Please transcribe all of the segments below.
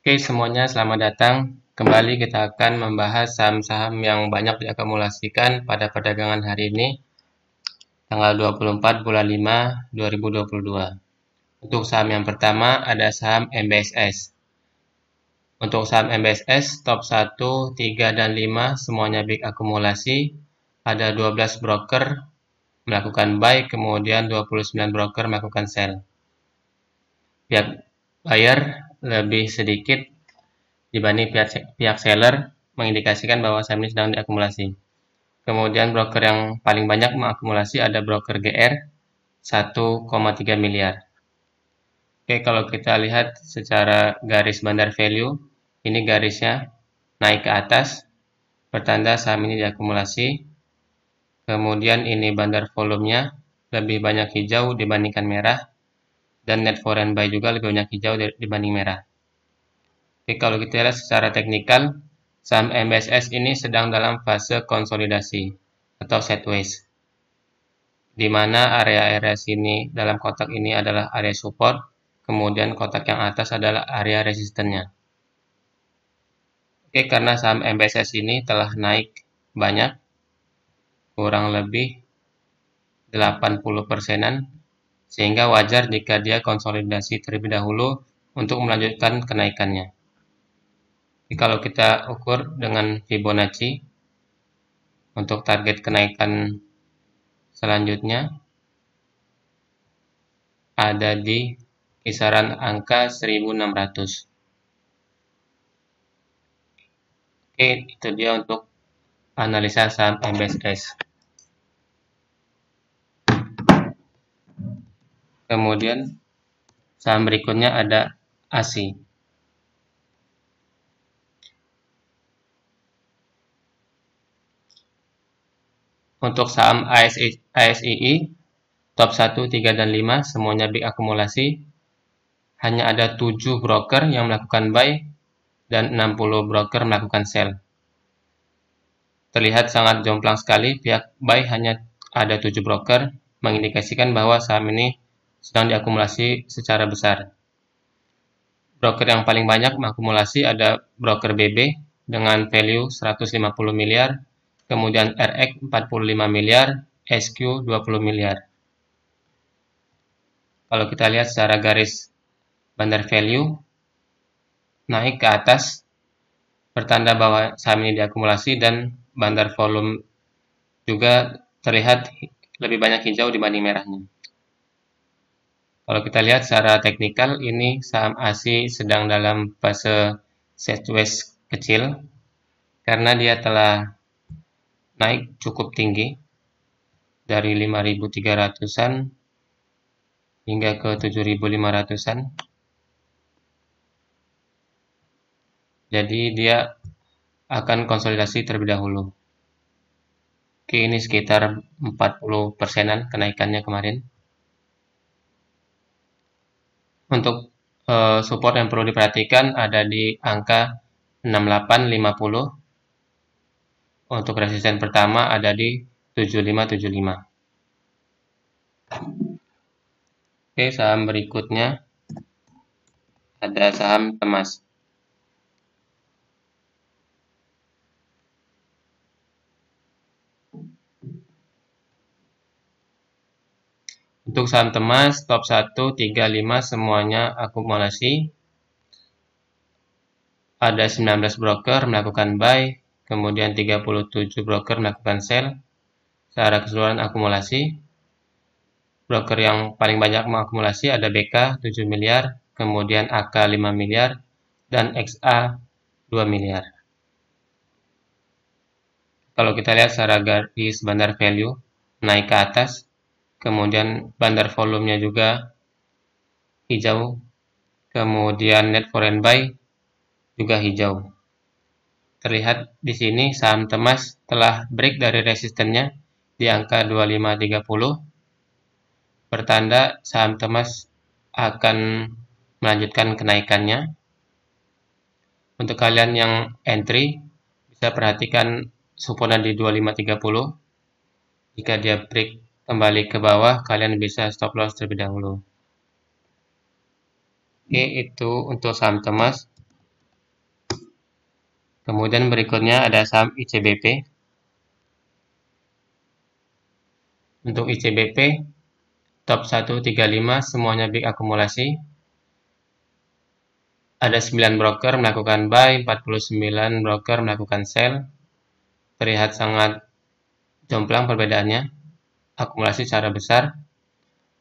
Oke, semuanya selamat datang. Kembali kita akan membahas saham-saham yang banyak diakumulasikan pada perdagangan hari ini, tanggal 24 bulan 5, 2022. Untuk saham yang pertama ada saham MBSS. Untuk saham MBSS, top 1, 3, dan 5 semuanya big akumulasi. Ada 12 broker melakukan buy, kemudian 29 broker melakukan sell. Pihak buyer lebih sedikit dibanding pihak seller, mengindikasikan bahwa saham ini sedang diakumulasi. Kemudian broker yang paling banyak mengakumulasi ada broker GR 1,3 miliar. Oke, kalau kita lihat secara garis bandar value, ini garisnya naik ke atas, pertanda saham ini diakumulasi. Kemudian ini bandar volumenya lebih banyak hijau dibandingkan merah, dan net foreign buy juga lebih banyak hijau dibanding merah. Oke, kalau kita lihat secara teknikal, saham MBSS ini sedang dalam fase konsolidasi atau sideways, di mana area-area sini dalam kotak ini adalah area support, kemudian kotak yang atas adalah area resistennya. Oke, karena saham MBSS ini telah naik banyak, kurang lebih 80%-an, sehingga wajar jika dia konsolidasi terlebih dahulu untuk melanjutkan kenaikannya. Jadi kalau kita ukur dengan Fibonacci untuk target kenaikan selanjutnya ada di kisaran angka 1600. Oke, itu dia untuk analisa saham MBSS. Kemudian saham berikutnya ada ASI. Untuk saham ASII, top 1, 3, dan 5 semuanya big akumulasi. Hanya ada 7 broker yang melakukan buy dan 60 broker melakukan sell. Terlihat sangat jomplang sekali, pihak buy hanya ada 7 broker, mengindikasikan bahwa saham ini sedang diakumulasi secara besar. Broker yang paling banyak mengakumulasi ada broker BB dengan value 150 miliar, kemudian RX 45 miliar, SQ 20 miliar. Kalau kita lihat secara garis bandar value, naik ke atas, pertanda bahwa saham ini diakumulasi, dan bandar volume juga terlihat lebih banyak hijau dibanding merahnya. Kalau kita lihat secara teknikal, ini saham ASI sedang dalam fase sideways kecil, karena dia telah naik cukup tinggi dari 5.300-an hingga ke 7.500-an. Jadi dia akan konsolidasi terlebih dahulu. Oke, ini sekitar 40%-an kenaikannya kemarin. Untuk support yang perlu diperhatikan ada di angka 6850. Untuk resisten pertama ada di 7575. Oke, saham berikutnya ada saham Temas. Untuk saham Temas, top 1, 3, 5 semuanya akumulasi. Ada 19 broker melakukan buy, kemudian 37 broker melakukan sell. Secara keseluruhan akumulasi, broker yang paling banyak mengakumulasi ada BK 7 miliar, kemudian AK 5 miliar, dan XA 2 miliar. Kalau kita lihat secara garis bandar value, naik ke atas, kemudian bandar volumenya juga hijau, kemudian net foreign buy juga hijau. Terlihat di sini saham Temas telah break dari resistennya di angka 2530, pertanda saham Temas akan melanjutkan kenaikannya. Untuk kalian yang entry, bisa perhatikan supportnya di 2530. Jika dia break kembali ke bawah, kalian bisa stop loss terlebih dahulu. Oke, itu untuk saham Temas. Kemudian berikutnya ada saham ICBP. Untuk ICBP, top 135 semuanya big akumulasi. Ada 9 broker melakukan buy, 49 broker melakukan sell. Terlihat sangat jomplang perbedaannya. Akumulasi secara besar.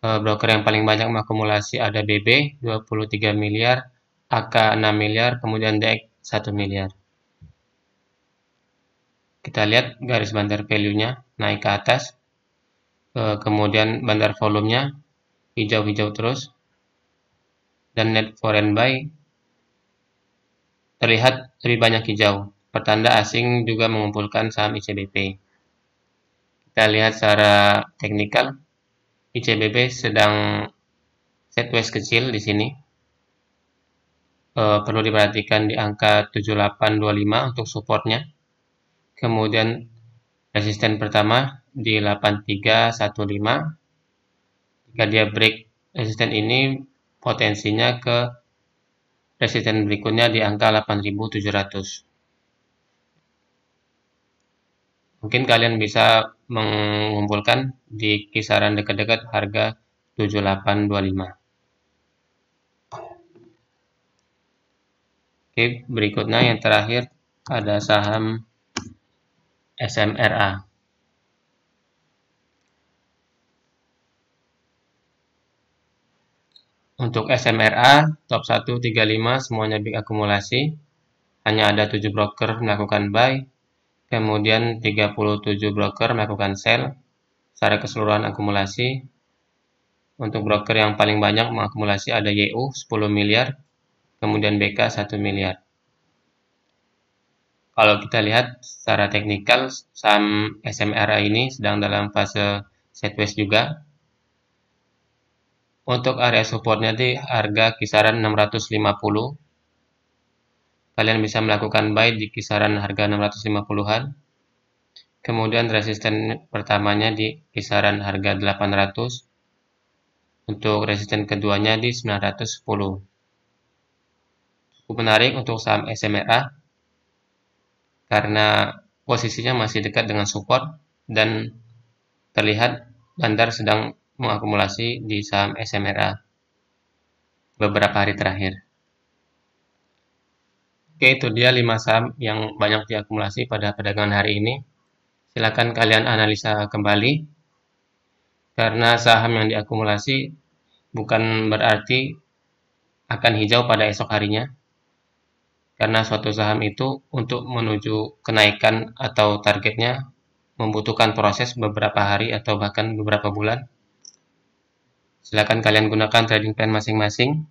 Broker yang paling banyak mengakumulasi ada BB 23 miliar, AK 6 miliar, kemudian DX 1 miliar. Kita lihat garis bandar value-nya naik ke atas, kemudian bandar volumenya hijau-hijau terus, dan net foreign buy terlihat lebih banyak hijau, pertanda asing juga mengumpulkan saham ICBP. Kita lihat secara teknikal, ICBP sedang sideways kecil di sini. Perlu diperhatikan di angka 7825 untuk supportnya. Kemudian resisten pertama di 8315. Jika dia break resisten ini, potensinya ke resisten berikutnya di angka 8700. Mungkin kalian bisa mengumpulkan di kisaran dekat-dekat harga 7825. Oke, berikutnya yang terakhir ada saham SMRA. Untuk SMRA, top 135 semuanya big akumulasi. Hanya ada 7 broker melakukan buy, kemudian 37 broker melakukan sell. Secara keseluruhan akumulasi, untuk broker yang paling banyak mengakumulasi ada YU 10 miliar, kemudian BK 1 miliar. Kalau kita lihat secara teknikal, saham SMRA ini sedang dalam fase sideways juga. Untuk area supportnya di harga kisaran 650. Kalian bisa melakukan buy di kisaran harga 650-an. Kemudian resisten pertamanya di kisaran harga 800. Untuk resisten keduanya di 910. Cukup menarik untuk saham SMRA karena posisinya masih dekat dengan support dan terlihat bandar sedang mengakumulasi di saham SMRA beberapa hari terakhir. Oke, itu dia 5 saham yang banyak diakumulasi pada perdagangan hari ini. Silakan kalian analisa kembali, karena saham yang diakumulasi bukan berarti akan hijau pada esok harinya. Karena suatu saham itu untuk menuju kenaikan atau targetnya membutuhkan proses beberapa hari atau bahkan beberapa bulan. Silakan kalian gunakan trading plan masing-masing.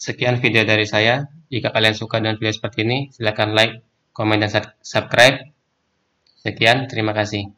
Sekian video dari saya. Jika kalian suka dengan video seperti ini, silakan like, komen, dan subscribe. Sekian, terima kasih.